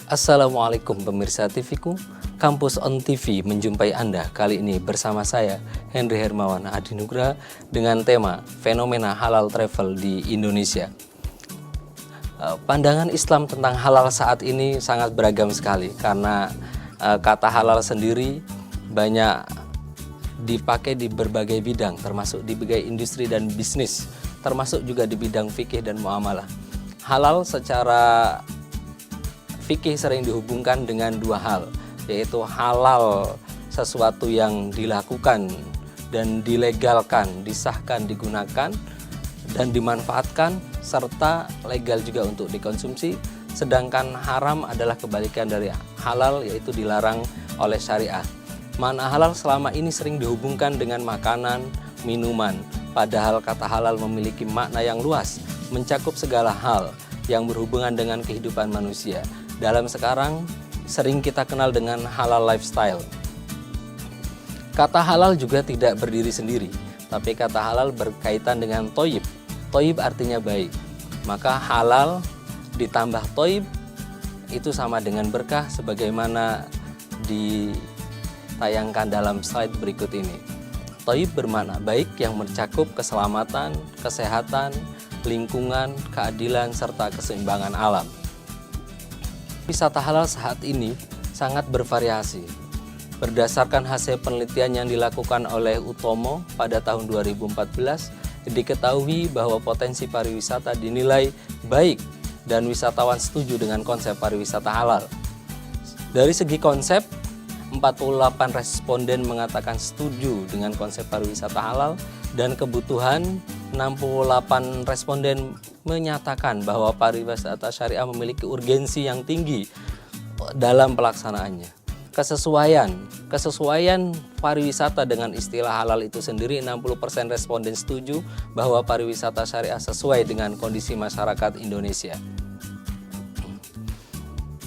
Assalamualaikum pemirsa TV-ku, Kampus On TV menjumpai Anda kali ini bersama saya Henry Hermawan Adinugra dengan tema fenomena halal travel di Indonesia. Pandangan Islam tentang halal saat ini sangat beragam sekali karena kata halal sendiri banyak dipakai di berbagai bidang, termasuk di berbagai industri dan bisnis, termasuk juga di bidang fikih dan muamalah. Halal secara fikih sering dihubungkan dengan dua hal, yaitu halal sesuatu yang dilakukan dan dilegalkan, disahkan, digunakan, dan dimanfaatkan, serta legal juga untuk dikonsumsi. Sedangkan haram adalah kebalikan dari halal, yaitu dilarang oleh syariah. Makna halal selama ini sering dihubungkan dengan makanan, minuman, padahal kata halal memiliki makna yang luas, mencakup segala hal yang berhubungan dengan kehidupan manusia. Dalam sekarang sering kita kenal dengan halal lifestyle. Kata halal juga tidak berdiri sendiri, tapi kata halal berkaitan dengan toyib. Toyib artinya baik, maka halal ditambah toyib itu sama dengan berkah, sebagaimana ditayangkan dalam slide berikut ini. Toyib bermakna baik yang mencakup keselamatan, kesehatan, lingkungan, keadilan, serta keseimbangan alam. Wisata halal saat ini sangat bervariasi. Berdasarkan hasil penelitian yang dilakukan oleh Utomo pada tahun 2014, diketahui bahwa potensi pariwisata dinilai baik dan wisatawan setuju dengan konsep pariwisata halal. Dari segi konsep, 48 responden mengatakan setuju dengan konsep pariwisata halal dan kebutuhan 68 responden menyatakan bahwa pariwisata syariah memiliki urgensi yang tinggi dalam pelaksanaannya. Kesesuaian pariwisata dengan istilah halal itu sendiri, 60% responden setuju bahwa pariwisata syariah sesuai dengan kondisi masyarakat Indonesia.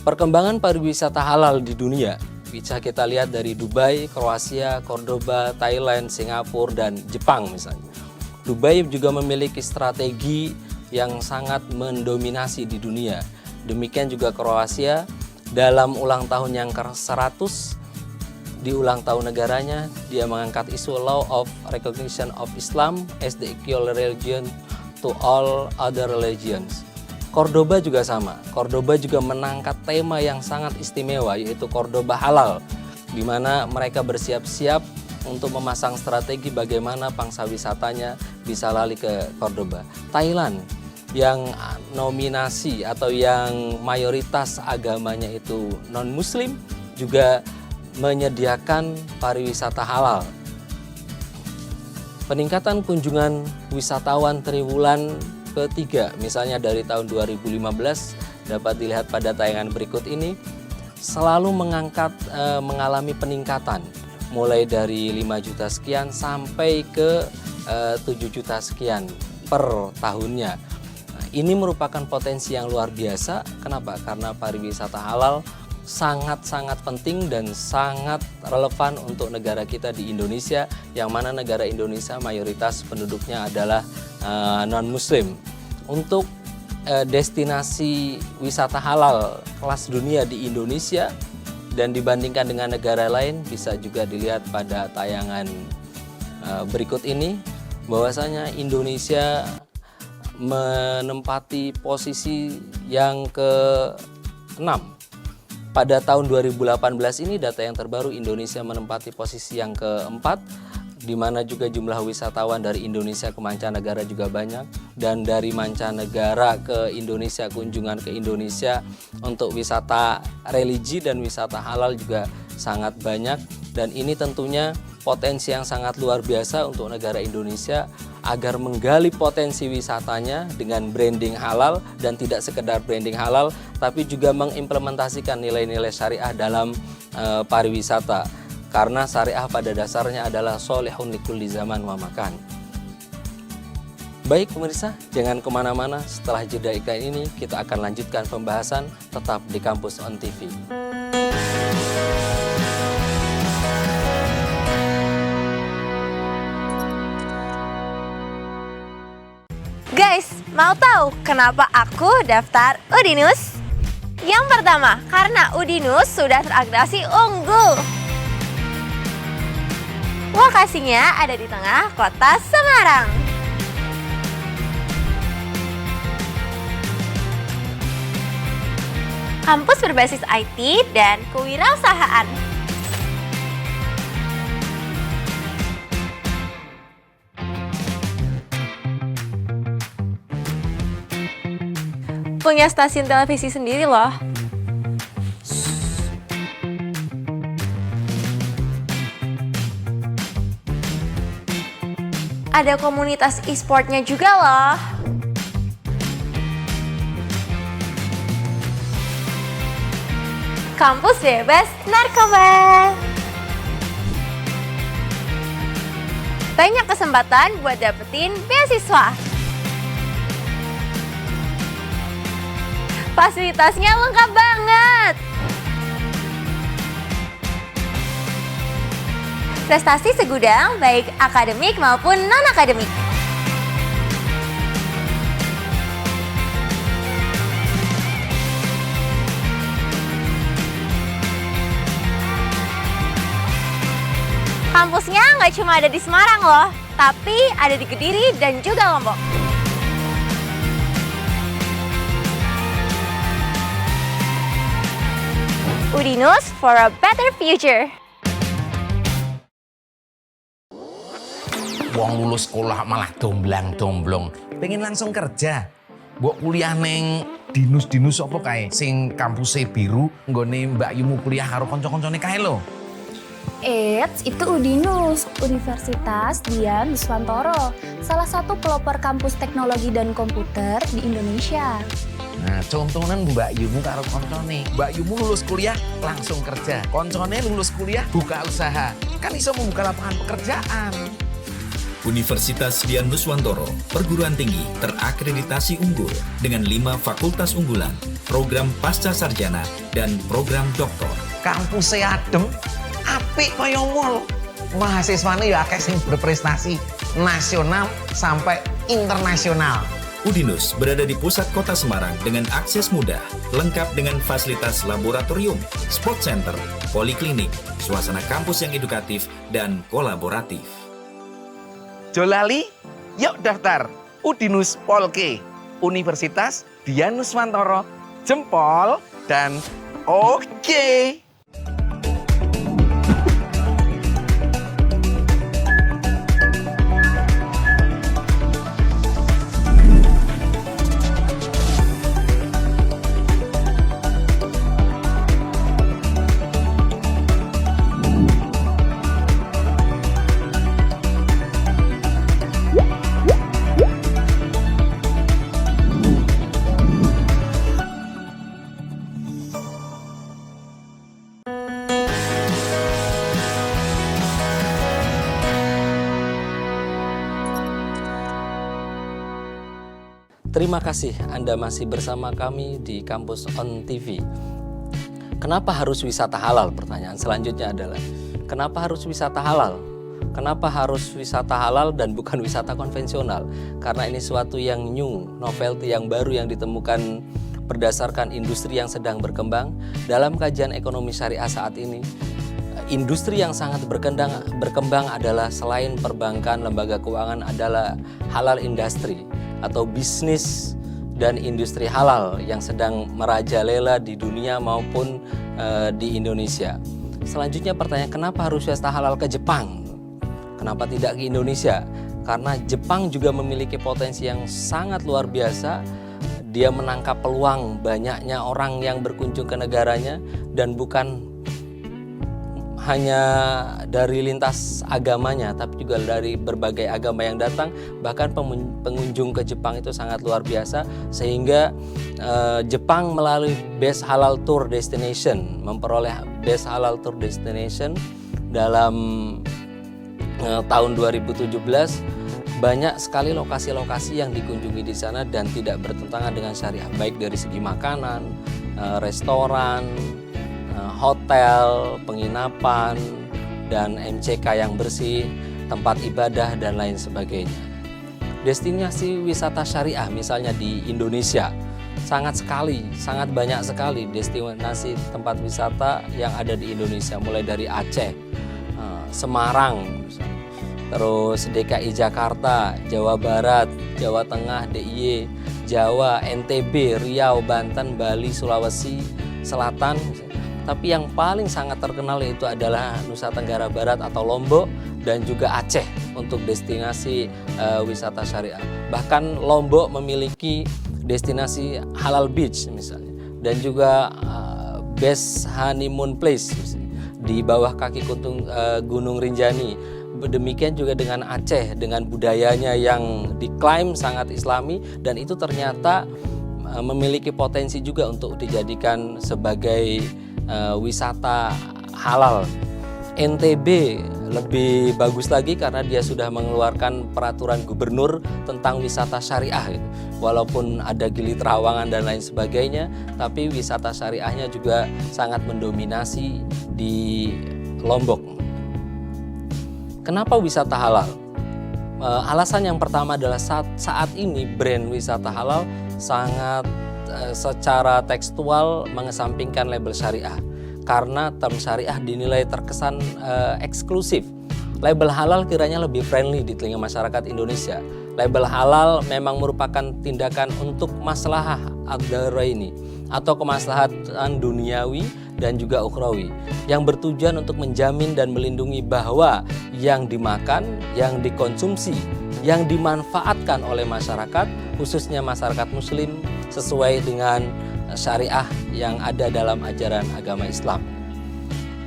Perkembangan pariwisata halal di dunia bisa kita lihat dari Dubai, Kroasia, Cordoba, Thailand, Singapura, dan Jepang misalnya. Dubai juga memiliki strategi yang sangat mendominasi di dunia. Demikian juga Kroasia dalam ulang tahun yang ke-100 di ulang tahun negaranya, dia mengangkat isu Law of Recognition of Islam as the equal religion to all other religions. Cordoba juga sama. Cordoba juga menangkat tema yang sangat istimewa, yaitu Cordoba halal, di mana mereka bersiap-siap untuk memasang strategi bagaimana pangsa wisatanya bisa lari ke Cordoba. Thailand yang nominasi atau yang mayoritas agamanya itu non-muslim juga menyediakan pariwisata halal. Peningkatan kunjungan wisatawan triwulan ketiga, misalnya dari tahun 2015 dapat dilihat pada tayangan berikut ini, selalu mengalami peningkatan mulai dari 5 juta sekian sampai ke 7 juta sekian per tahunnya. Ini merupakan potensi yang luar biasa. Kenapa? Karena pariwisata halal sangat-sangat penting dan sangat relevan untuk negara kita di Indonesia, yang mana negara Indonesia mayoritas penduduknya adalah non-muslim. Untuk destinasi wisata halal kelas dunia di Indonesia dan dibandingkan dengan negara lain bisa juga dilihat pada tayangan berikut ini, bahwasanya Indonesia menempati posisi yang ke-6. Pada tahun 2018 ini, data yang terbaru, Indonesia menempati posisi yang ke-4, di mana juga jumlah wisatawan dari Indonesia ke mancanegara juga banyak, dan dari mancanegara ke Indonesia, kunjungan ke Indonesia untuk wisata religi dan wisata halal juga sangat banyak. Dan ini tentunya potensi yang sangat luar biasa untuk negara Indonesia agar menggali potensi wisatanya dengan branding halal, dan tidak sekedar branding halal tapi juga mengimplementasikan nilai-nilai syariah dalam pariwisata, karena syariah pada dasarnya adalah sholihun likulli zaman wa makan. Baik pemirsa, jangan kemana-mana, setelah jeda iklan ini kita akan lanjutkan pembahasan, tetap di Kampus On TV. Guys, mau tahu kenapa aku daftar Udinus? Yang pertama, karena Udinus sudah terakreditasi unggul. Lokasinya ada di tengah kota Semarang. Kampus berbasis IT dan kewirausahaan. Punya stasiun televisi sendiri loh. Ada komunitas e-sportnya juga loh. Kampus bebas narkoba. Banyak kesempatan buat dapetin beasiswa. Fasilitasnya lengkap banget. Prestasi segudang, baik akademik maupun non-akademik. Kampusnya nggak cuma ada di Semarang loh, tapi ada di Kediri dan juga Lombok. Udinus for a better future. Wong lulus sekolah malah domblang-domblong, pengen langsung kerja. Mbok kuliah neng dinus-dinus apa kae sing kampusnya biru nggone Mbak Yumu kuliah karo kanca-kancane kae lho. Eits, itu Udinus, Universitas Dian Nuswantoro, salah satu pelopor kampus teknologi dan komputer di Indonesia. Nah, contohnya Mbak Yumu karo koncone. Mbak Yumu lulus kuliah langsung kerja. Koncone lulus kuliah buka usaha. Kan iso membuka lapangan pekerjaan. Universitas Dian Nuswantoro, perguruan tinggi terakreditasi unggul dengan 5 fakultas unggulan, program pasca sarjana, dan program doktor. Kampusnya adem, apik kaya mall. Mahasiswane ya akeh sing berprestasi nasional sampai internasional. Udinus berada di pusat kota Semarang dengan akses mudah, lengkap dengan fasilitas laboratorium, sport center, poliklinik, suasana kampus yang edukatif dan kolaboratif. Jolali, yuk daftar Udinus Polke, Universitas Dian Nuswantoro, jempol dan oke. Terima kasih Anda masih bersama kami di Kampus On TV. Kenapa harus wisata halal? Pertanyaan selanjutnya adalah, kenapa harus wisata halal? Kenapa harus wisata halal dan bukan wisata konvensional? Karena ini suatu yang new, novelty yang baru yang ditemukan berdasarkan industri yang sedang berkembang. Dalam kajian ekonomi syariah saat ini, industri yang sangat berkembang adalah selain perbankan, lembaga keuangan adalah halal industry atau bisnis dan industri halal yang sedang merajalela di dunia maupun di Indonesia. Selanjutnya pertanyaan, kenapa harus wisata halal ke Jepang? Kenapa tidak ke Indonesia? Karena Jepang juga memiliki potensi yang sangat luar biasa. Dia menangkap peluang banyaknya orang yang berkunjung ke negaranya, dan bukan hanya dari lintas agamanya, tapi juga dari berbagai agama yang datang. Bahkan pengunjung ke Jepang itu sangat luar biasa, sehingga Jepang melalui Best Halal Tour Destination memperoleh Best Halal Tour Destination dalam tahun 2017. Banyak sekali lokasi-lokasi yang dikunjungi di sana dan tidak bertentangan dengan syariah, baik dari segi makanan, restoran, hotel, penginapan, dan MCK yang bersih, tempat ibadah, dan lain sebagainya. Destinasi wisata syariah misalnya di Indonesia, sangat banyak sekali destinasi tempat wisata yang ada di Indonesia, mulai dari Aceh, Semarang, terus DKI Jakarta, Jawa Barat, Jawa Tengah, DIY, Jawa, NTB, Riau, Banten, Bali, Sulawesi Selatan. Tapi yang paling sangat terkenal itu adalah Nusa Tenggara Barat atau Lombok dan juga Aceh untuk destinasi wisata syariah. Bahkan Lombok memiliki destinasi halal beach misalnya, dan juga best honeymoon place misalnya, di bawah kaki Gunung Rinjani. Demikian juga dengan Aceh, dengan budayanya yang diklaim sangat islami, dan itu ternyata memiliki potensi juga untuk dijadikan sebagai wisata halal. NTB lebih bagus lagi karena dia sudah mengeluarkan peraturan gubernur tentang wisata syariah. Walaupun ada Gili Trawangan dan lain sebagainya, tapi wisata syariahnya juga sangat mendominasi di Lombok. Kenapa wisata halal? Alasan yang pertama adalah saat ini brand wisata halal sangat secara tekstual mengesampingkan label syariah, karena term syariah dinilai terkesan eksklusif. Label halal kiranya lebih friendly di telinga masyarakat Indonesia. Label halal memang merupakan tindakan untuk maslahah ad-dharaini atau kemaslahatan duniawi dan juga ukhrawi, yang bertujuan untuk menjamin dan melindungi bahwa yang dimakan, yang dikonsumsi, yang dimanfaatkan oleh masyarakat, khususnya masyarakat muslim, sesuai dengan syariah yang ada dalam ajaran agama Islam.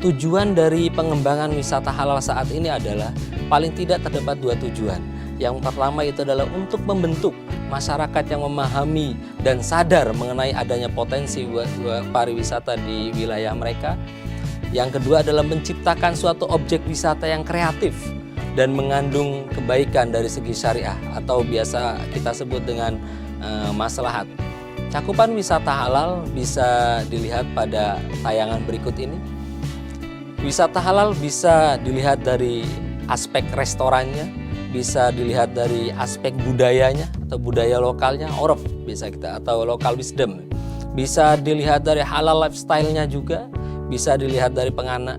Tujuan dari pengembangan wisata halal saat ini adalah paling tidak terdapat dua tujuan. Yang pertama itu adalah untuk membentuk masyarakat yang memahami dan sadar mengenai adanya potensi pariwisata di wilayah mereka. Yang kedua adalah menciptakan suatu objek wisata yang kreatif dan mengandung kebaikan dari segi syariah atau biasa kita sebut dengan maslahat. Cakupan wisata halal bisa dilihat pada tayangan berikut ini. Wisata halal bisa dilihat dari aspek restorannya, bisa dilihat dari aspek budayanya atau budaya lokalnya, orf bisa kita, atau local wisdom. Bisa dilihat dari halal lifestyle-nya juga, bisa dilihat dari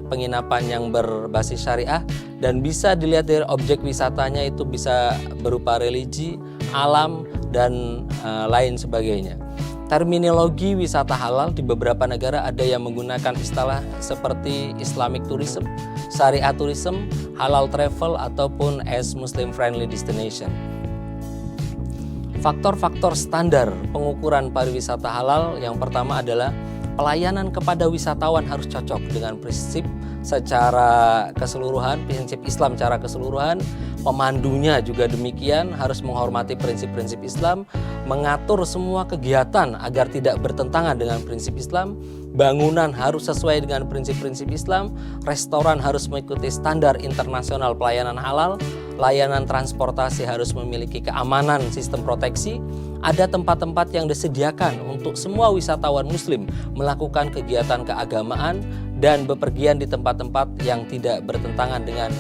penginapan yang berbasis syariah, dan bisa dilihat dari objek wisatanya itu bisa berupa religi, alam, dan lain sebagainya. Terminologi wisata halal di beberapa negara ada yang menggunakan istilah seperti Islamic tourism, syariah tourism, halal travel, ataupun as Muslim friendly destination. Faktor-faktor standar pengukuran pariwisata halal yang pertama adalah pelayanan kepada wisatawan harus cocok dengan prinsip secara keseluruhan, prinsip Islam secara keseluruhan. Pemandunya juga demikian, harus menghormati prinsip-prinsip Islam, mengatur semua kegiatan agar tidak bertentangan dengan prinsip Islam, bangunan harus sesuai dengan prinsip-prinsip Islam, restoran harus mengikuti standar internasional pelayanan halal, layanan transportasi harus memiliki keamanan sistem proteksi, ada tempat-tempat yang disediakan untuk semua wisatawan muslim melakukan kegiatan keagamaan dan bepergian di tempat-tempat yang tidak bertentangan dengan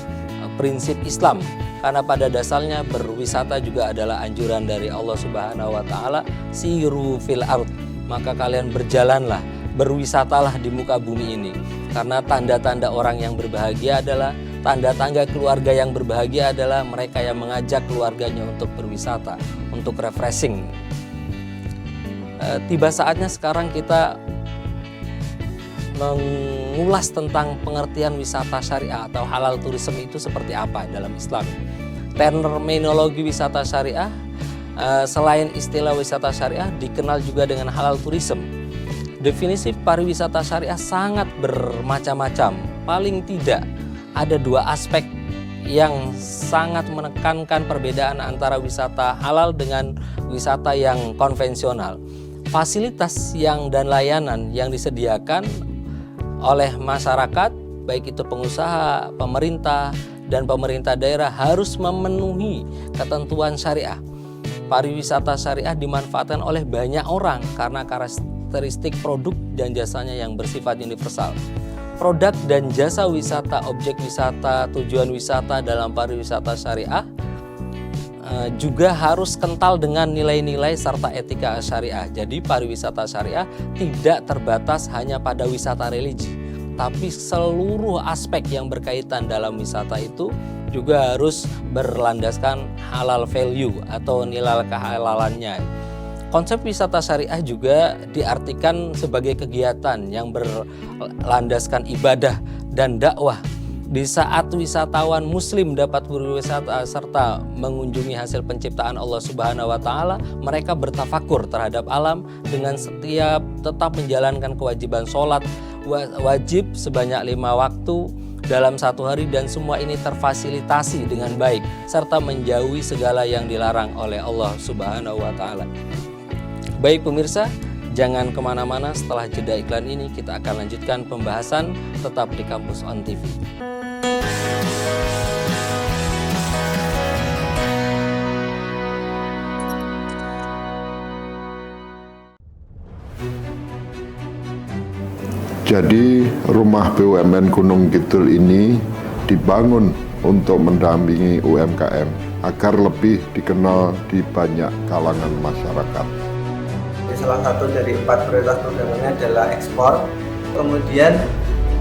prinsip Islam. Karena pada dasarnya berwisata juga adalah anjuran dari Allah Subhanahu wa taala, siru fil ard, maka kalian berjalanlah, berwisatalah di muka bumi ini. Karena tanda-tanda orang yang berbahagia adalah, tanda-tanda keluarga yang berbahagia adalah mereka yang mengajak keluarganya untuk berwisata, untuk refreshing. Tiba saatnya sekarang kita mengulas tentang pengertian wisata syariah atau halal tourism itu seperti apa dalam Islam. Terminologi wisata syariah selain istilah wisata syariah dikenal juga dengan halal tourism. Definisi pariwisata syariah sangat bermacam-macam. Paling tidak ada dua aspek yang sangat menekankan perbedaan antara wisata halal dengan wisata yang konvensional. Fasilitas dan layanan yang disediakan oleh masyarakat, baik itu pengusaha, pemerintah, dan pemerintah daerah harus memenuhi ketentuan syariah. Pariwisata syariah dimanfaatkan oleh banyak orang karena karakteristik produk dan jasanya yang bersifat universal. Produk dan jasa wisata, objek wisata, tujuan wisata dalam pariwisata syariah juga harus kental dengan nilai-nilai serta etika syariah. Jadi pariwisata syariah tidak terbatas hanya pada wisata religi, tapi seluruh aspek yang berkaitan dalam wisata itu juga harus berlandaskan halal value atau nilai kehalalannya. Konsep wisata syariah juga diartikan sebagai kegiatan yang berlandaskan ibadah dan dakwah. Di saat wisatawan muslim dapat berwisata serta mengunjungi hasil penciptaan Allah Subhanahu wa taala, mereka bertafakur terhadap alam dengan setiap tetap menjalankan kewajiban sholat wajib sebanyak 5 waktu dalam satu hari, dan semua ini terfasilitasi dengan baik serta menjauhi segala yang dilarang oleh Allah Subhanahu wa taala. Baik pemirsa, jangan kemana-mana, setelah jeda iklan ini kita akan lanjutkan pembahasan tetap di Kampus On TV. Jadi rumah BUMN Gunung Kidul ini dibangun untuk mendampingi UMKM agar lebih dikenal di banyak kalangan masyarakat. Salah satu dari 4 prioritas programnya adalah ekspor. Kemudian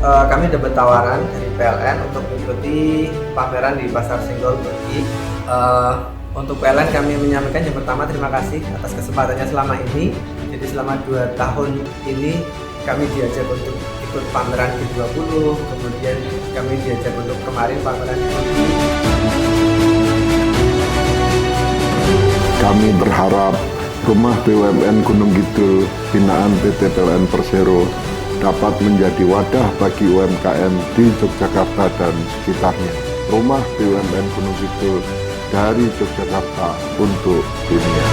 kami dapat tawaran dari PLN untuk mengikuti pameran di Pasar Senggol Turki. Untuk PLN kami menyampaikan yang pertama terima kasih atas kesempatannya selama ini. Jadi selama 2 tahun ini kami diajak untuk ikut pameran G20, kemudian kami diajak untuk kemarin pameran di Turki. Kami berharap rumah BUMN Gunung Kidul binaan PT PLN Persero dapat menjadi wadah bagi UMKM di Yogyakarta dan sekitarnya. Rumah BUMN Gunung Kidul dari Yogyakarta untuk dunia.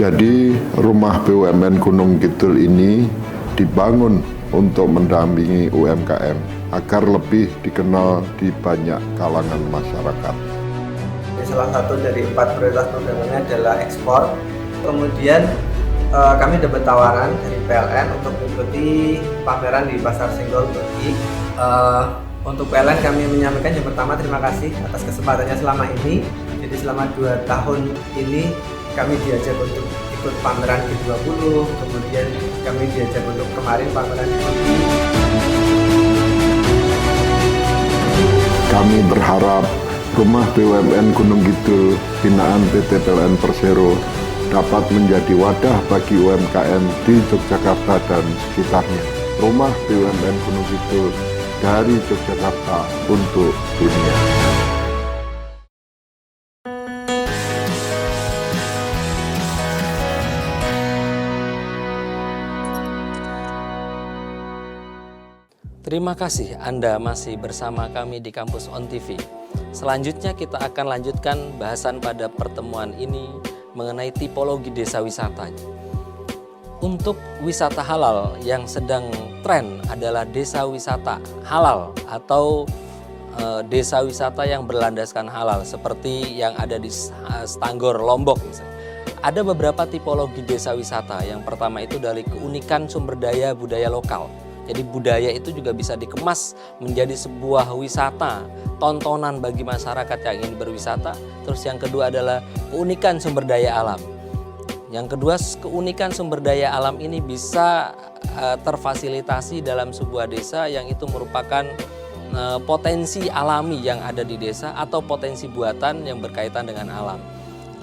Jadi rumah BUMN Gunung Kidul ini dibangun untuk mendampingi UMKM agar lebih dikenal di banyak kalangan masyarakat. Salah satu dari 4 prioritas programnya adalah ekspor. Kemudian kami dapat tawaran dari PLN untuk mengikuti pameran di Pasar Senggol Turki. Untuk PLN kami menyampaikan yang pertama terima kasih atas kesempatannya selama ini. Jadi selama 2 tahun ini kami diajak untuk ikut pameran G20, kemudian kami diajak untuk kemarin pameran di Turki. Kami berharap rumah BUMN Gunung Kidul binaan PT PLN Persero dapat menjadi wadah bagi UMKM di Yogyakarta dan sekitarnya. Rumah BUMN Gunung Kidul dari Yogyakarta untuk dunia. Terima kasih Anda masih bersama kami di Kampus On TV. Selanjutnya kita akan lanjutkan bahasan pada pertemuan ini mengenai tipologi desa wisata. Untuk wisata halal yang sedang tren adalah desa wisata halal atau desa wisata yang berlandaskan halal seperti yang ada di Stanggor, Lombok misalnya. Ada beberapa tipologi desa wisata. Yang pertama itu dari keunikan sumber daya budaya lokal. Jadi budaya itu juga bisa dikemas menjadi sebuah wisata, tontonan bagi masyarakat yang ingin berwisata. Terus yang kedua adalah keunikan sumber daya alam. Yang kedua, keunikan sumber daya alam ini bisa terfasilitasi dalam sebuah desa yang itu merupakan potensi alami yang ada di desa atau potensi buatan yang berkaitan dengan alam.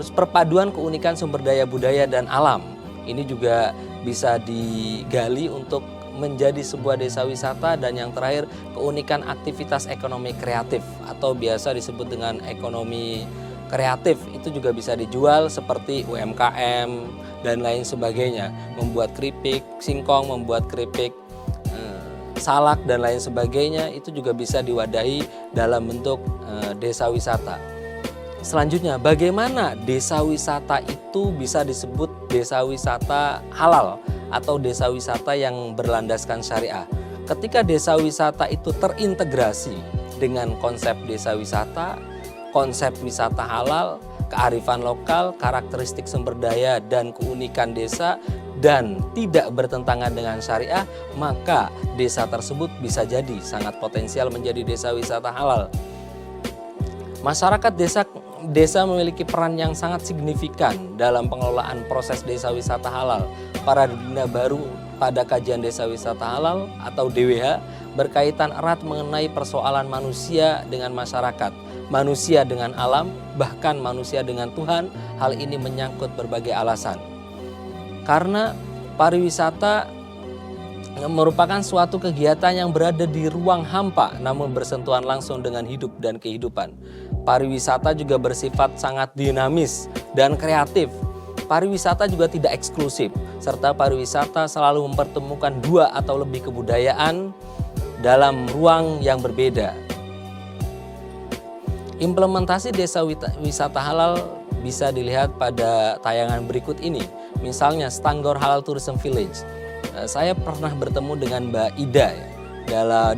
Terus perpaduan keunikan sumber daya budaya dan alam ini juga bisa digali untuk menjadi sebuah desa wisata. Dan yang terakhir, keunikan aktivitas ekonomi kreatif atau biasa disebut dengan ekonomi kreatif, itu juga bisa dijual seperti UMKM dan lain sebagainya, membuat keripik singkong, membuat keripik salak dan lain sebagainya, itu juga bisa diwadahi dalam bentuk desa wisata. Selanjutnya, bagaimana desa wisata itu bisa disebut desa wisata halal atau desa wisata yang berlandaskan syariah? Ketika desa wisata itu terintegrasi dengan konsep desa wisata, konsep wisata halal, kearifan lokal, karakteristik sumber daya dan keunikan desa, dan tidak bertentangan dengan syariah, maka desa tersebut bisa jadi sangat potensial menjadi desa wisata halal. Masyarakat desa memiliki peran yang sangat signifikan dalam pengelolaan proses desa wisata halal. Paradigma baru pada kajian desa wisata halal atau DWH berkaitan erat mengenai persoalan manusia dengan masyarakat, manusia dengan alam, bahkan manusia dengan Tuhan. Hal ini menyangkut berbagai alasan. Karena pariwisata merupakan suatu kegiatan yang berada di ruang hampa namun bersentuhan langsung dengan hidup dan kehidupan. Pariwisata juga bersifat sangat dinamis dan kreatif. Pariwisata juga tidak eksklusif, serta pariwisata selalu mempertemukan dua atau lebih kebudayaan dalam ruang yang berbeda. Implementasi desa wisata halal bisa dilihat pada tayangan berikut ini. Misalnya Stanggor Halal Tourism Village. Saya pernah bertemu dengan Mbak Ida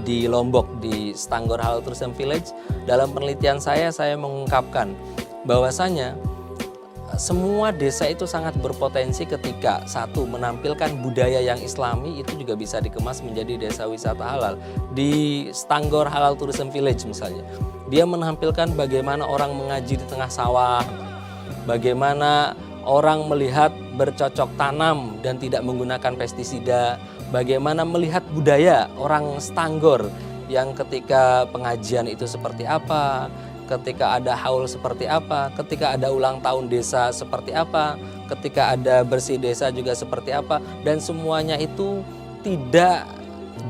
di Lombok di Stanggor Halal Tourism Village. Dalam penelitian saya mengungkapkan bahwasanya semua desa itu sangat berpotensi ketika satu, menampilkan budaya yang islami, itu juga bisa dikemas menjadi desa wisata halal. Di Stanggor Halal Tourism Village misalnya, dia menampilkan bagaimana orang mengaji di tengah sawah, bagaimana orang melihat bercocok tanam dan tidak menggunakan pestisida, bagaimana melihat budaya orang Stanggor yang ketika pengajian itu seperti apa, ketika ada haul seperti apa, ketika ada ulang tahun desa seperti apa, ketika ada bersih desa juga seperti apa, dan semuanya itu tidak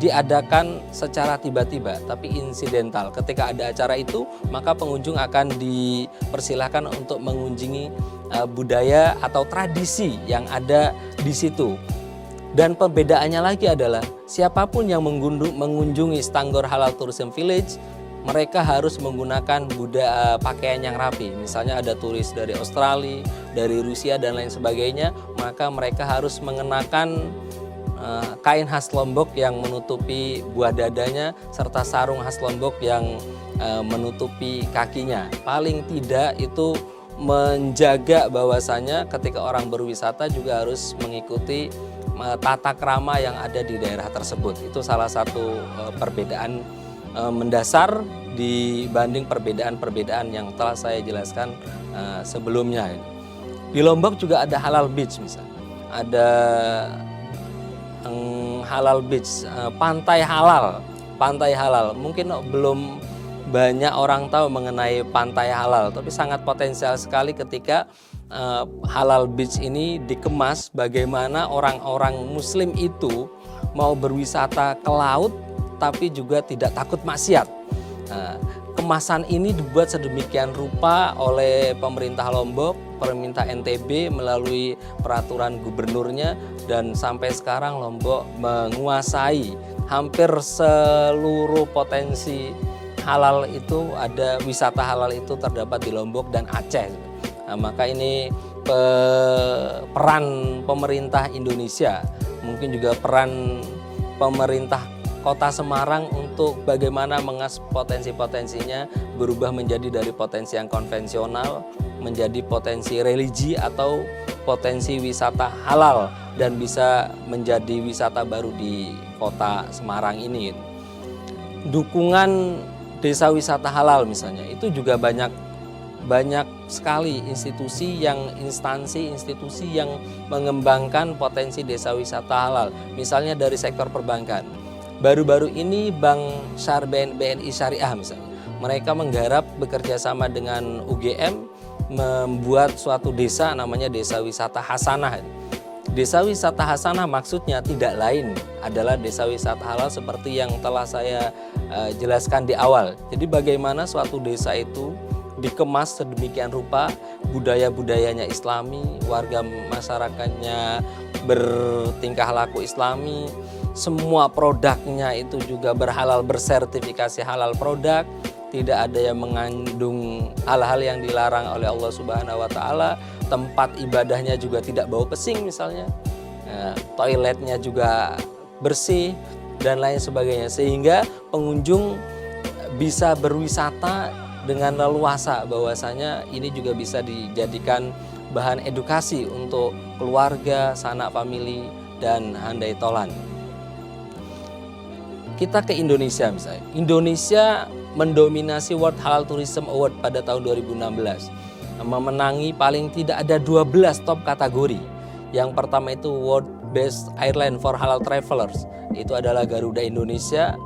diadakan secara tiba-tiba tapi insidental. Ketika ada acara itu, maka pengunjung akan dipersilahkan untuk mengunjungi budaya atau tradisi yang ada di situ. Dan perbedaannya lagi adalah siapapun yang mengunjungi Stanggor Halal Tourism Village, mereka harus menggunakan pakaian yang rapi. Misalnya ada turis dari Australia, dari Rusia dan lain sebagainya, maka mereka harus mengenakan kain khas Lombok yang menutupi buah dadanya serta sarung khas Lombok yang menutupi kakinya. Paling tidak itu menjaga bahwasanya ketika orang berwisata juga harus mengikuti tata krama yang ada di daerah tersebut. Itu salah satu perbedaan mendasar dibanding perbedaan-perbedaan yang telah saya jelaskan sebelumnya. Di Lombok juga ada halal beach misalnya, ada halal beach, pantai halal. Mungkin belum banyak orang tahu mengenai pantai halal, tapi sangat potensial sekali ketika halal beach ini dikemas bagaimana orang-orang muslim itu mau berwisata ke laut tapi juga tidak takut maksiat. Kemasan ini dibuat sedemikian rupa oleh pemerintah Lombok, pemerintah NTB melalui peraturan gubernurnya, dan sampai sekarang Lombok menguasai hampir seluruh potensi halal itu, ada wisata halal itu terdapat di Lombok dan Aceh. Nah, maka ini peran pemerintah Indonesia, mungkin juga peran pemerintah Kota Semarang untuk bagaimana mengas potensi-potensinya berubah menjadi dari potensi yang konvensional menjadi potensi religi atau potensi wisata halal dan bisa menjadi wisata baru di Kota Semarang ini. Dukungan desa wisata halal misalnya itu juga banyak sekali institusi yang mengembangkan potensi desa wisata halal. Misalnya dari sektor perbankan. Baru-baru ini Bank BNI Syariah misalnya, mereka menggarap bekerja sama dengan UGM membuat suatu desa namanya Desa Wisata Hasanah. Desa Wisata Hasanah maksudnya tidak lain adalah desa wisata halal seperti yang telah saya jelaskan di awal. Jadi bagaimana suatu desa itu dikemas sedemikian rupa, budaya-budayanya Islami, warga masyarakatnya bertingkah laku Islami, semua produknya itu juga berhalal, bersertifikasi halal produk, tidak ada yang mengandung hal-hal yang dilarang oleh Allah Subhanahu wa taala, tempat ibadahnya juga tidak bau pesing misalnya, toiletnya juga bersih dan lain sebagainya, sehingga pengunjung bisa berwisata dengan leluasa, bahwasanya ini juga bisa dijadikan bahan edukasi untuk keluarga, sanak famili, dan handai tolan. Kita ke Indonesia misalnya. Indonesia mendominasi World Halal Tourism Award pada tahun 2016. Memenangi paling tidak ada 12 top kategori. Yang pertama itu World Best Airline for Halal Travelers. Itu adalah Garuda Indonesia.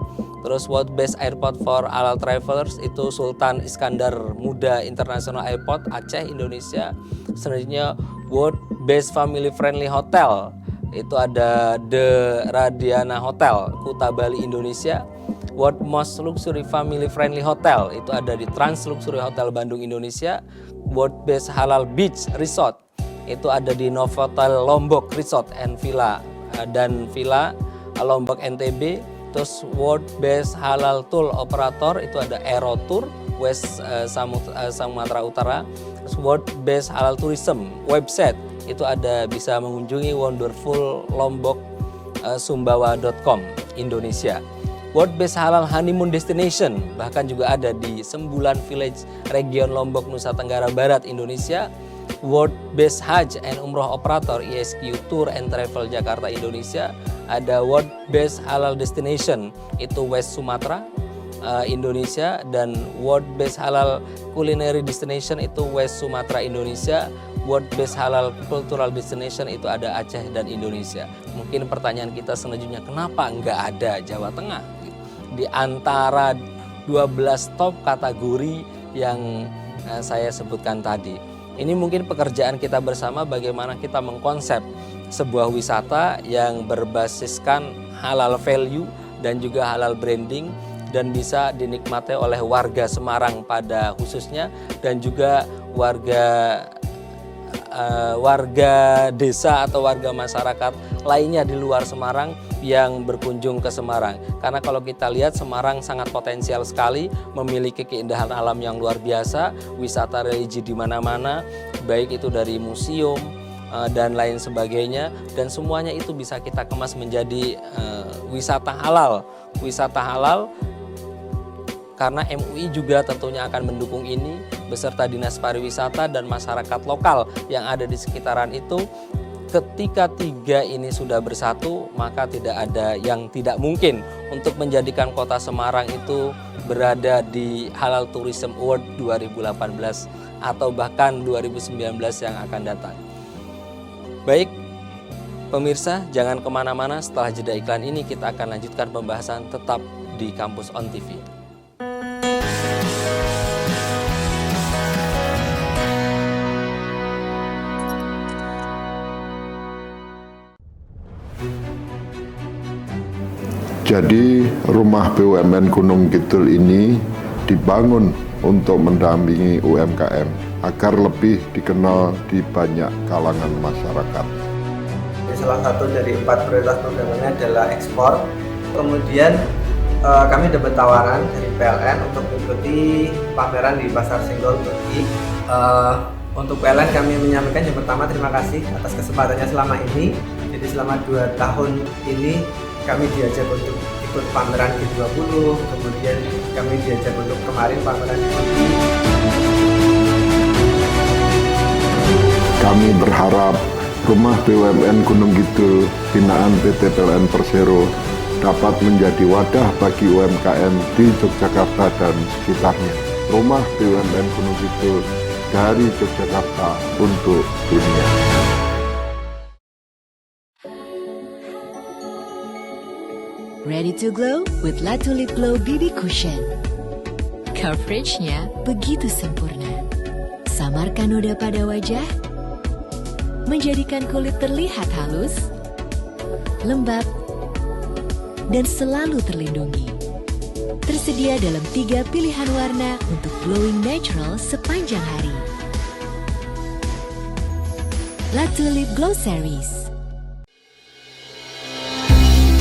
Terus World Best Airport for Halal Travelers itu Sultan Iskandar Muda International Airport Aceh Indonesia. Selanjutnya World Best Family Friendly Hotel itu ada The Radiana Hotel Kuta Bali Indonesia. World Most Luxury Family Friendly Hotel itu ada di Trans Luxury Hotel Bandung Indonesia. World Best Halal Beach Resort itu ada di Novotel Lombok Resort and Villa dan Villa Lombok NTB. Terus World Best Halal Tour Operator itu ada Aero Tour West Sumatera Utara. Terus World Best Halal Tourism website itu ada, bisa mengunjungi Wonderful Lombok Sumbawa.com Indonesia. World Best Halal Honeymoon Destination bahkan juga ada di Sembulan Village Region Lombok Nusa Tenggara Barat Indonesia. World Best Hajj and Umroh Operator ISQ Tour and Travel Jakarta Indonesia. Ada World Best Halal Destination itu West Sumatera Indonesia, dan World Best Halal Culinary Destination itu West Sumatera Indonesia. World Best Halal Cultural Destination itu ada Aceh dan Indonesia. Mungkin pertanyaan kita selanjutnya, kenapa nggak ada Jawa Tengah di antara 12 top kategori yang saya sebutkan tadi? Ini mungkin pekerjaan kita bersama, bagaimana kita mengkonsep sebuah wisata yang berbasiskan halal value dan juga halal branding, dan bisa dinikmati oleh warga Semarang pada khususnya, dan juga warga desa atau warga masyarakat lainnya di luar Semarang yang berkunjung ke Semarang. Karena kalau kita lihat, Semarang sangat potensial sekali, memiliki keindahan alam yang luar biasa, wisata religi di mana-mana, baik itu dari museum dan lain sebagainya, dan semuanya itu bisa kita kemas menjadi wisata halal. Wisata halal, karena MUI juga tentunya akan mendukung ini beserta Dinas Pariwisata dan masyarakat lokal yang ada di sekitaran itu. Ketika tiga ini sudah bersatu, maka tidak ada yang tidak mungkin untuk menjadikan Kota Semarang itu berada di Halal Tourism Award 2018 atau bahkan 2019 yang akan datang. Baik, pemirsa, jangan kemana-mana. Setelah jeda iklan ini kita akan lanjutkan pembahasan tetap di Kampus On TV. Jadi rumah BUMN Gunung Kidul ini dibangun untuk mendampingi UMKM agar lebih dikenal di banyak kalangan masyarakat. Salah satu dari 4 prioritas programnya adalah ekspor. Kemudian kami dapat tawaran dari PLN untuk mengikuti pameran di Pasar Senggol Turki. Untuk PLN kami menyampaikan yang pertama terima kasih atas kesempatannya selama ini. Jadi selama 2 tahun ini kami diajak untuk ikut pameran G20, kemudian kami diajak untuk kemarin pameran di Turki. Kami berharap Rumah BUMN Gunung Kidul binaan PT PLN Persero dapat menjadi wadah bagi UMKM di Yogyakarta dan sekitarnya. Rumah BUMN Gunung Kidul dari Yogyakarta untuk dunia. Ready to glow with La Tulip Glow BB Cushion. Coveragenya begitu sempurna. Samarkan noda pada wajah, menjadikan kulit terlihat halus, lembab, dan selalu terlindungi. Tersedia dalam 3 pilihan warna untuk glowing natural sepanjang hari. La Tulip Glow Series.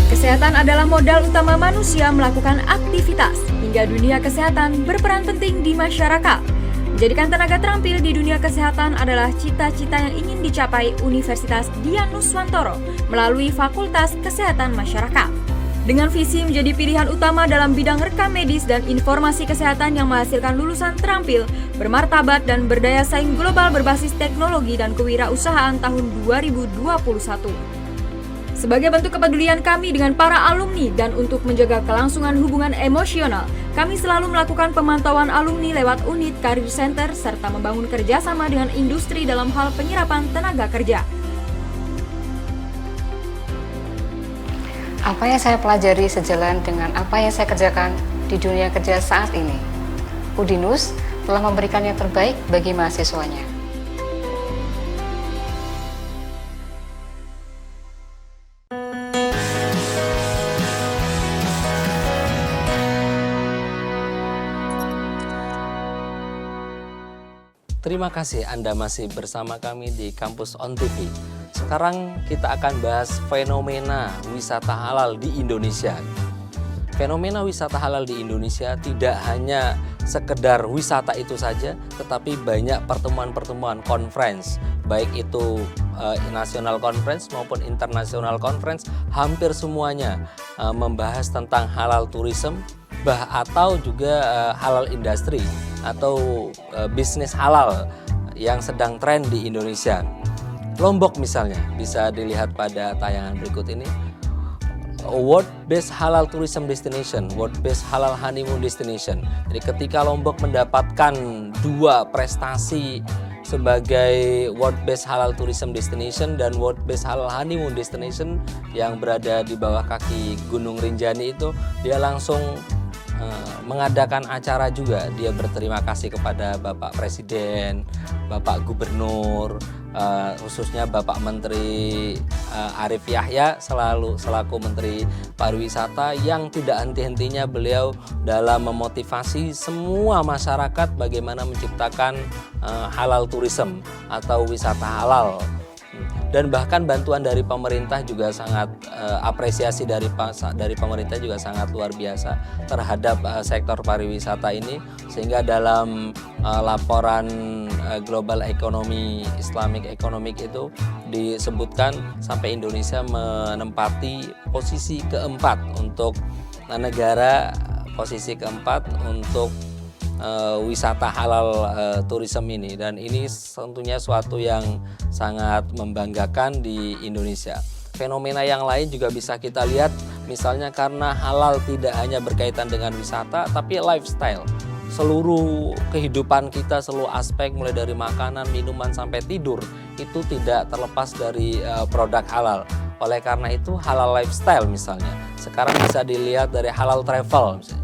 Kesehatan adalah modal utama manusia melakukan aktivitas, hingga dunia kesehatan berperan penting di masyarakat. Menjadikan tenaga terampil di dunia kesehatan adalah cita-cita yang ingin dicapai Universitas Dian Nuswantoro melalui Fakultas Kesehatan Masyarakat. Dengan visi menjadi pilihan utama dalam bidang rekam medis dan informasi kesehatan yang menghasilkan lulusan terampil, bermartabat dan berdaya saing global berbasis teknologi dan kewirausahaan tahun 2021. Sebagai bentuk kepedulian kami dengan para alumni dan untuk menjaga kelangsungan hubungan emosional, kami selalu melakukan pemantauan alumni lewat unit Career Center serta membangun kerjasama dengan industri dalam hal penyerapan tenaga kerja. Apa yang saya pelajari sejalan dengan apa yang saya kerjakan di dunia kerja saat ini. Udinus telah memberikan yang terbaik bagi mahasiswanya. Terima kasih Anda masih bersama kami di Kampus On TV. Sekarang kita akan bahas fenomena wisata halal di Indonesia. Fenomena wisata halal di Indonesia tidak hanya sekedar wisata itu saja, tetapi banyak pertemuan-pertemuan conference, baik itu national conference maupun international conference, hampir semuanya membahas tentang halal tourism, atau juga halal industri atau bisnis halal yang sedang tren di Indonesia. Lombok misalnya bisa dilihat pada tayangan berikut ini. World Best Halal Tourism Destination, World Best Halal Honeymoon Destination. Jadi ketika Lombok mendapatkan 2 prestasi sebagai World Best Halal Tourism Destination dan World Best Halal Honeymoon Destination yang berada di bawah kaki Gunung Rinjani itu, dia langsung mengadakan acara juga. Dia berterima kasih kepada Bapak Presiden, Bapak Gubernur, khususnya Bapak Menteri Arief Yahya selaku Menteri Pariwisata yang tidak henti-hentinya beliau dalam memotivasi semua masyarakat bagaimana menciptakan halal tourism atau wisata halal. Dan bahkan bantuan dari pemerintah juga sangat apresiasi dari pemerintah juga sangat luar biasa terhadap sektor pariwisata ini, sehingga dalam laporan Global Economy Islamic Economic itu disebutkan sampai Indonesia menempati posisi keempat untuk negara, posisi keempat untuk wisata halal tourism ini, dan ini tentunya suatu yang sangat membanggakan di Indonesia. Fenomena yang lain juga bisa kita lihat, misalnya karena halal tidak hanya berkaitan dengan wisata tapi lifestyle. Seluruh kehidupan kita, seluruh aspek mulai dari makanan, minuman sampai tidur itu tidak terlepas dari produk halal. Oleh karena itu halal lifestyle misalnya sekarang bisa dilihat dari halal travel misalnya.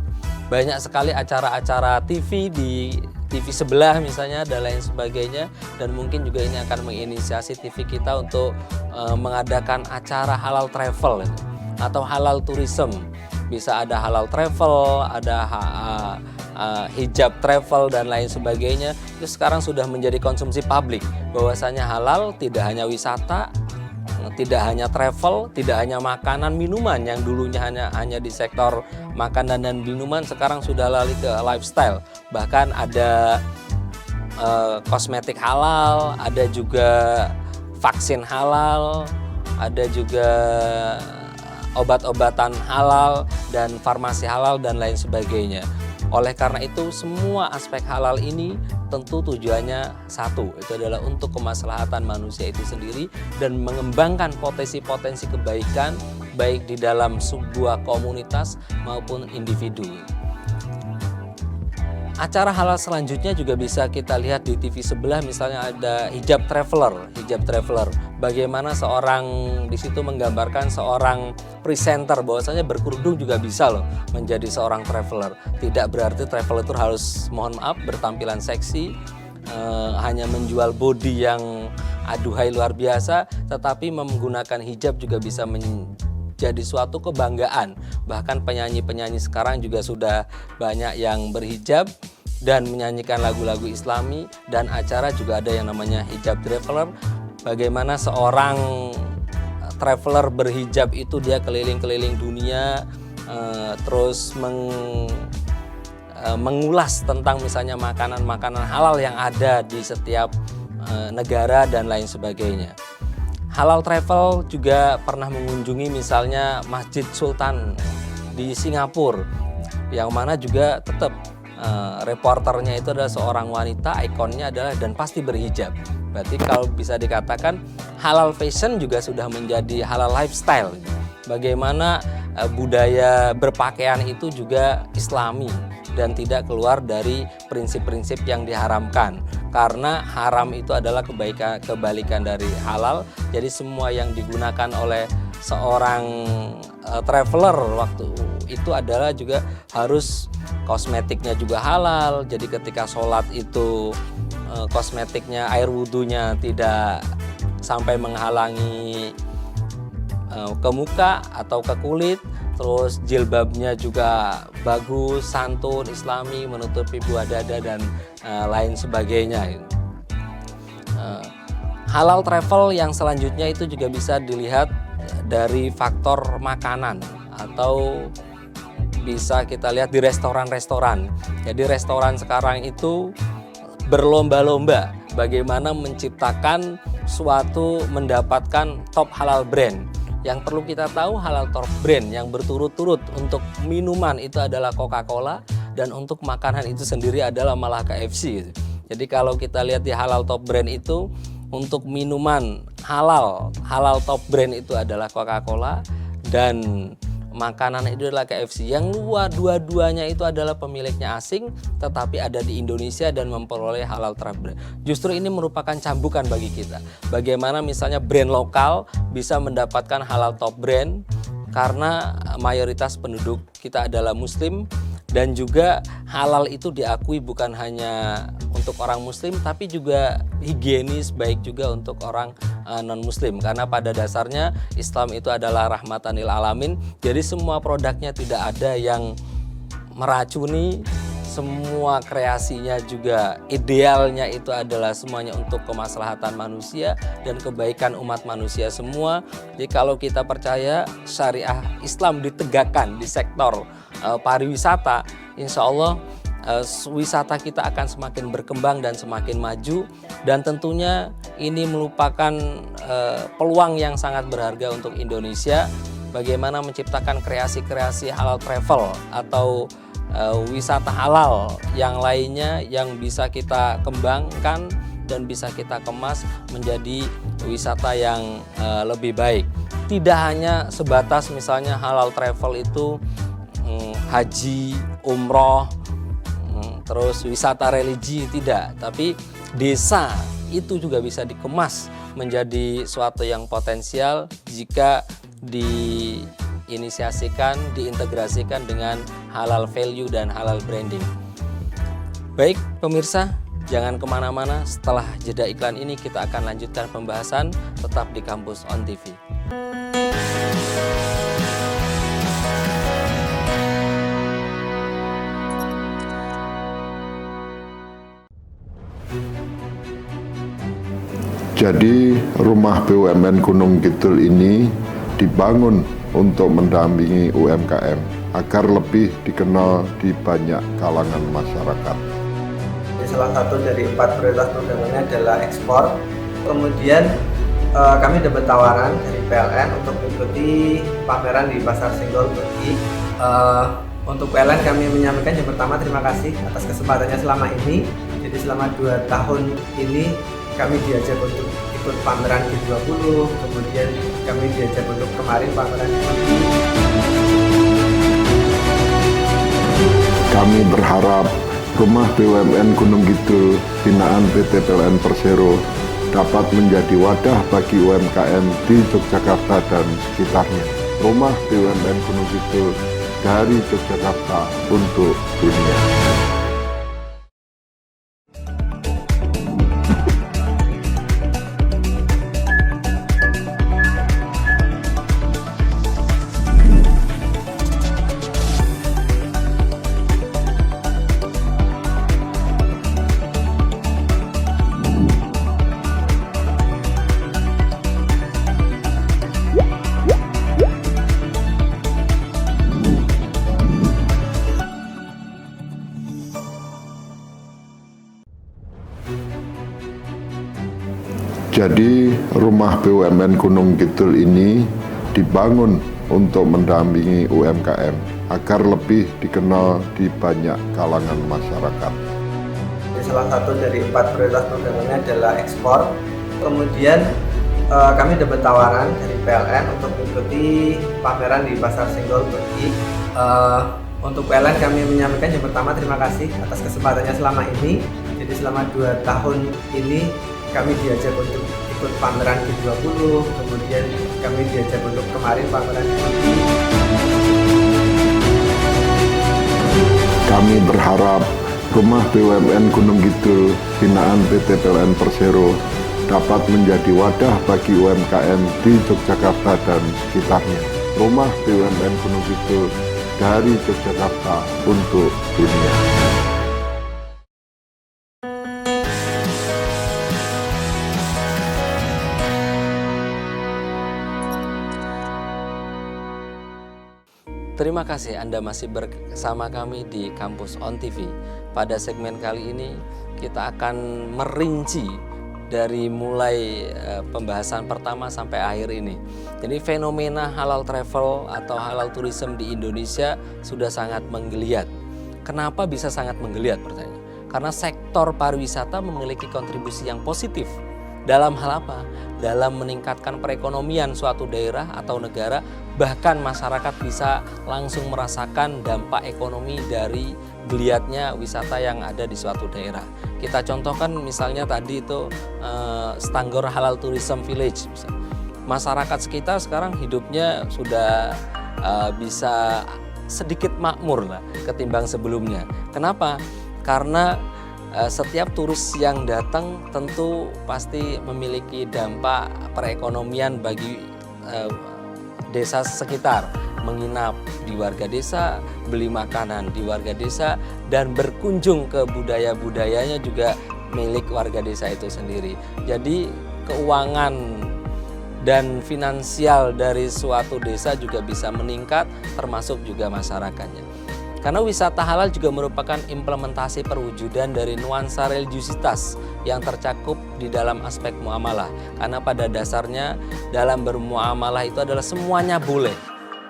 Banyak sekali acara-acara TV di TV sebelah misalnya dan lain sebagainya, dan mungkin juga ini akan menginisiasi TV kita untuk mengadakan acara halal travel atau halal tourism. Bisa ada halal travel, ada hijab travel dan lain sebagainya. Itu sekarang sudah menjadi konsumsi publik, bahwasanya halal tidak hanya wisata, tidak hanya travel, tidak hanya makanan minuman yang dulunya hanya di sektor makanan dan minuman, sekarang sudah lari ke lifestyle. Bahkan ada kosmetik halal, ada juga vaksin halal, ada juga obat-obatan halal dan farmasi halal dan lain sebagainya. Oleh karena itu semua aspek halal ini tentu tujuannya satu, itu adalah untuk kemaslahatan manusia itu sendiri dan mengembangkan potensi-potensi kebaikan baik di dalam sebuah komunitas maupun individu. Acara halal selanjutnya juga bisa kita lihat di TV sebelah, misalnya ada hijab traveler. Bagaimana seorang di situ menggambarkan seorang presenter bahwasanya berkerudung juga bisa loh menjadi seorang traveler. Tidak berarti traveler itu harus, mohon maaf, bertampilan seksi, hanya menjual body yang aduhai luar biasa, tetapi menggunakan hijab juga bisa jadi suatu kebanggaan. Bahkan penyanyi-penyanyi sekarang juga sudah banyak yang berhijab dan menyanyikan lagu-lagu Islami, dan acara juga ada yang namanya hijab traveler. Bagaimana seorang traveler berhijab itu dia keliling-keliling dunia, terus mengulas tentang misalnya makanan-makanan halal yang ada di setiap negara dan lain sebagainya. Halal Travel juga pernah mengunjungi misalnya Masjid Sultan di Singapura, yang mana juga tetap reporternya itu adalah seorang wanita, ikonnya adalah dan pasti berhijab. Berarti kalau bisa dikatakan halal fashion juga sudah menjadi halal lifestyle. Bagaimana budaya berpakaian itu juga Islami dan tidak keluar dari prinsip-prinsip yang diharamkan. Karena haram itu adalah kebalikan dari halal. Jadi semua yang digunakan oleh seorang traveler waktu itu adalah juga harus kosmetiknya juga halal. Jadi ketika sholat itu kosmetiknya, air wudhunya tidak sampai menghalangi ke muka atau ke kulit. Terus jilbabnya juga bagus, santun, Islami, menutupi buah dada dan lain sebagainya. Halal travel yang selanjutnya itu juga bisa dilihat dari faktor makanan, atau bisa kita lihat di restoran-restoran. Jadi restoran sekarang itu berlomba-lomba bagaimana menciptakan suatu mendapatkan top halal brand. Yang perlu kita tahu, halal top brand yang berturut-turut untuk minuman itu adalah Coca-Cola, dan untuk makanan itu sendiri adalah malah KFC. Jadi kalau kita lihat di halal top brand itu, untuk minuman halal top brand itu adalah Coca-Cola, dan makanan itu adalah KFC. Yang dua-duanya itu adalah pemiliknya asing, tetapi ada di Indonesia dan memperoleh halal top brand. Justru ini merupakan cambukan bagi kita. Bagaimana misalnya brand lokal bisa mendapatkan halal top brand, karena mayoritas penduduk kita adalah Muslim, dan juga halal itu diakui bukan hanya untuk orang Muslim, tapi juga higienis, baik juga untuk orang non-Muslim. Karena pada dasarnya Islam itu adalah rahmatan lil alamin. Jadi semua produknya tidak ada yang meracuni, semua kreasinya juga idealnya itu adalah semuanya untuk kemaslahatan manusia dan kebaikan umat manusia semua. Jadi kalau kita percaya syariah Islam ditegakkan di sektor pariwisata, insya Allah wisata kita akan semakin berkembang dan semakin maju, dan tentunya ini merupakan peluang yang sangat berharga untuk Indonesia. Bagaimana menciptakan kreasi-kreasi halal travel atau wisata halal yang lainnya yang bisa kita kembangkan dan bisa kita kemas menjadi wisata yang lebih baik. Tidak hanya sebatas misalnya halal travel itu haji, umroh, terus wisata religi, tidak. Tapi desa itu juga bisa dikemas menjadi suatu yang potensial jika diinisiasikan, diintegrasikan dengan halal value dan halal branding. Baik pemirsa, jangan kemana-mana. Setelah jeda iklan ini kita akan lanjutkan pembahasan, tetap di Kampus On TV. Jadi rumah BUMN Gunung Kidul ini dibangun untuk mendampingi UMKM agar lebih dikenal di banyak kalangan masyarakat. Salah satu dari 4 prioritas programnya adalah ekspor. Kemudian kami dapat tawaran dari PLN untuk mengikuti pameran di Pasar Senggol Turki. Untuk PLN kami menyampaikan yang pertama terima kasih atas kesempatannya selama ini. Jadi selama 2 tahun ini kami diajak untuk ikut pameran G20, kemudian kami diajak untuk kemarin pameran di Turki. Kami berharap Rumah BUMN Gunung Kidul binaan PT PLN Persero dapat menjadi wadah bagi UMKM di Yogyakarta dan sekitarnya. Rumah BUMN Gunung Kidul dari Yogyakarta untuk dunia. Jadi Rumah BUMN Gunung Kidul ini dibangun untuk mendampingi UMKM agar lebih dikenal di banyak kalangan masyarakat. Salah satu dari 4 prioritas programnya adalah ekspor. Kemudian kami dapat tawaran dari PLN untuk mengikuti pameran di Pasar Senggol Turki. Untuk PLN kami menyampaikan yang pertama terima kasih atas kesempatannya selama ini. Jadi selama 2 tahun ini kami diajak untuk ikut pameran G20, kemudian kami diajak untuk kemarin pameran di Turki. Kami berharap Rumah BUMN Gunung Kidul binaan PT PLN Persero dapat menjadi wadah bagi UMKM di Yogyakarta dan sekitarnya. Rumah BUMN Gunung Kidul dari Yogyakarta untuk dunia. Terima kasih Anda masih bersama kami di Kampus On TV. Pada segmen kali ini kita akan merinci dari mulai pembahasan pertama sampai akhir ini. Jadi fenomena halal travel atau halal tourism di Indonesia sudah sangat menggeliat. Kenapa bisa sangat menggeliat pertanyaannya? Karena sektor pariwisata memiliki kontribusi yang positif. Dalam hal apa? Dalam meningkatkan perekonomian suatu daerah atau negara, bahkan masyarakat bisa langsung merasakan dampak ekonomi dari geliatnya wisata yang ada di suatu daerah. Kita contohkan misalnya tadi itu Stanggor Halal Tourism Village. Masyarakat sekitar sekarang hidupnya sudah bisa sedikit makmur lah ketimbang sebelumnya. Kenapa? Karena setiap turis yang datang tentu pasti memiliki dampak perekonomian bagi desa sekitar, menginap di warga desa, beli makanan di warga desa, dan berkunjung ke budaya-budayanya juga milik warga desa itu sendiri. Jadi keuangan dan finansial dari suatu desa juga bisa meningkat, termasuk juga masyarakatnya. Karena wisata halal juga merupakan implementasi perwujudan dari nuansa religiusitas yang tercakup di dalam aspek muamalah. Karena pada dasarnya dalam bermuamalah itu adalah semuanya boleh.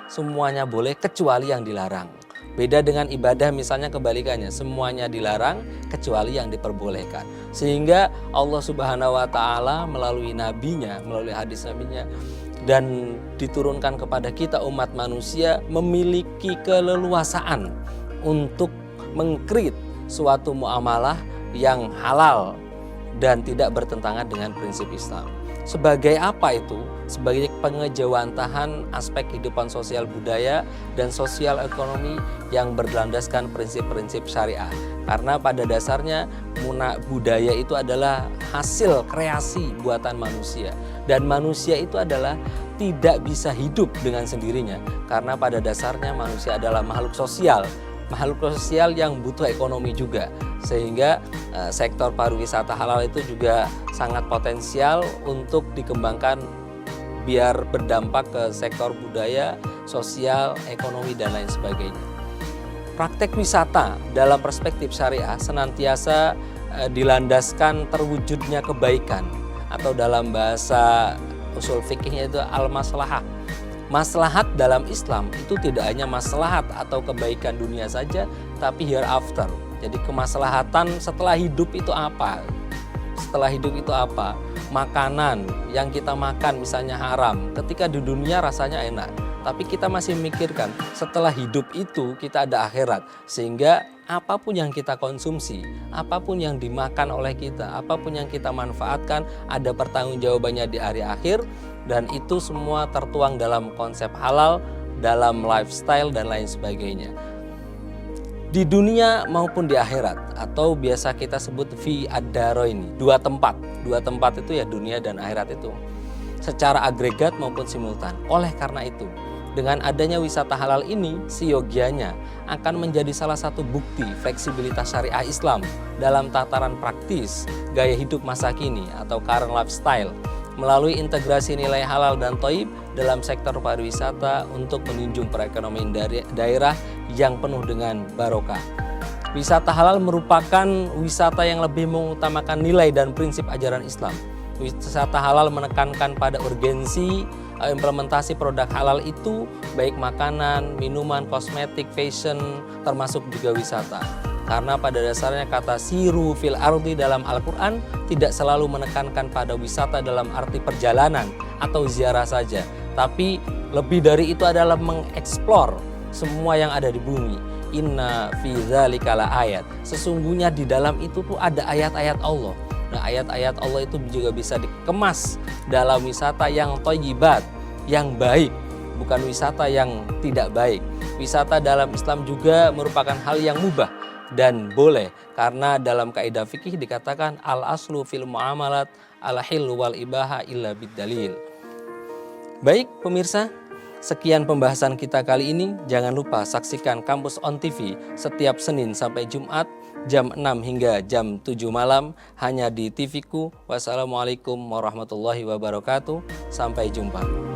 Semuanya boleh kecuali yang dilarang. Beda dengan ibadah misalnya kebalikannya, semuanya dilarang kecuali yang diperbolehkan. Sehingga Allah Subhanahu wa taala melalui nabinya, melalui hadis nabinya, dan diturunkan kepada kita umat manusia memiliki keleluasaan untuk mengkreat suatu muamalah yang halal dan tidak bertentangan dengan prinsip Islam. Sebagai apa itu? Sebagai pengejawantahan aspek kehidupan sosial budaya dan sosial ekonomi yang berlandaskan prinsip-prinsip syariah. Karena pada dasarnya budaya itu adalah hasil kreasi buatan manusia. Dan manusia itu adalah tidak bisa hidup dengan sendirinya. Karena pada dasarnya manusia adalah makhluk sosial yang butuh ekonomi juga. Sehingga sektor pariwisata halal itu juga sangat potensial untuk dikembangkan biar berdampak ke sektor budaya, sosial, ekonomi, dan lain sebagainya. Praktek wisata dalam perspektif syariah senantiasa dilandaskan terwujudnya kebaikan, atau dalam bahasa usul fikihnya itu al-maslahah. Maslahat dalam Islam itu tidak hanya maslahat atau kebaikan dunia saja, tapi hereafter. Jadi kemaslahatan setelah hidup itu apa? Setelah hidup itu apa? Makanan yang kita makan misalnya haram, ketika di dunia rasanya enak, tapi kita masih memikirkan setelah hidup itu kita ada akhirat, sehingga apapun yang kita konsumsi, apapun yang dimakan oleh kita, apapun yang kita manfaatkan ada pertanggungjawabannya di hari akhir, dan itu semua tertuang dalam konsep halal, dalam lifestyle dan lain sebagainya. Di dunia maupun di akhirat, atau biasa kita sebut fi ad-daraini, dua tempat itu ya dunia dan akhirat itu, secara agregat maupun simultan. Oleh karena itu, dengan adanya wisata halal ini, siogianya akan menjadi salah satu bukti fleksibilitas syariah Islam dalam tataran praktis gaya hidup masa kini atau current lifestyle, melalui integrasi nilai halal dan thayyib dalam sektor pariwisata untuk menunjang perekonomian daerah yang penuh dengan barokah. Wisata halal merupakan wisata yang lebih mengutamakan nilai dan prinsip ajaran Islam. Wisata halal menekankan pada urgensi implementasi produk halal itu, baik makanan, minuman, kosmetik, fashion, termasuk juga wisata. Karena pada dasarnya kata siru fil ardi dalam Al-Quran tidak selalu menekankan pada wisata dalam arti perjalanan atau ziarah saja, tapi lebih dari itu adalah mengeksplor semua yang ada di bumi. Inna fi dzalika la ayat. Sesungguhnya di dalam itu tuh ada ayat-ayat Allah. Nah, ayat-ayat Allah itu juga bisa dikemas dalam wisata yang thayyibat, yang baik, bukan wisata yang tidak baik. Wisata dalam Islam juga merupakan hal yang mubah dan boleh, karena dalam kaidah fikih dikatakan al-aslu fil muamalat al-hillu wal ibaha illa bid-dalil. Baik pemirsa, sekian pembahasan kita kali ini. Jangan lupa saksikan Kampus On TV setiap Senin sampai Jumat jam 6 hingga jam 7 malam hanya di TV-ku. Wassalamualaikum warahmatullahi wabarakatuh. Sampai jumpa.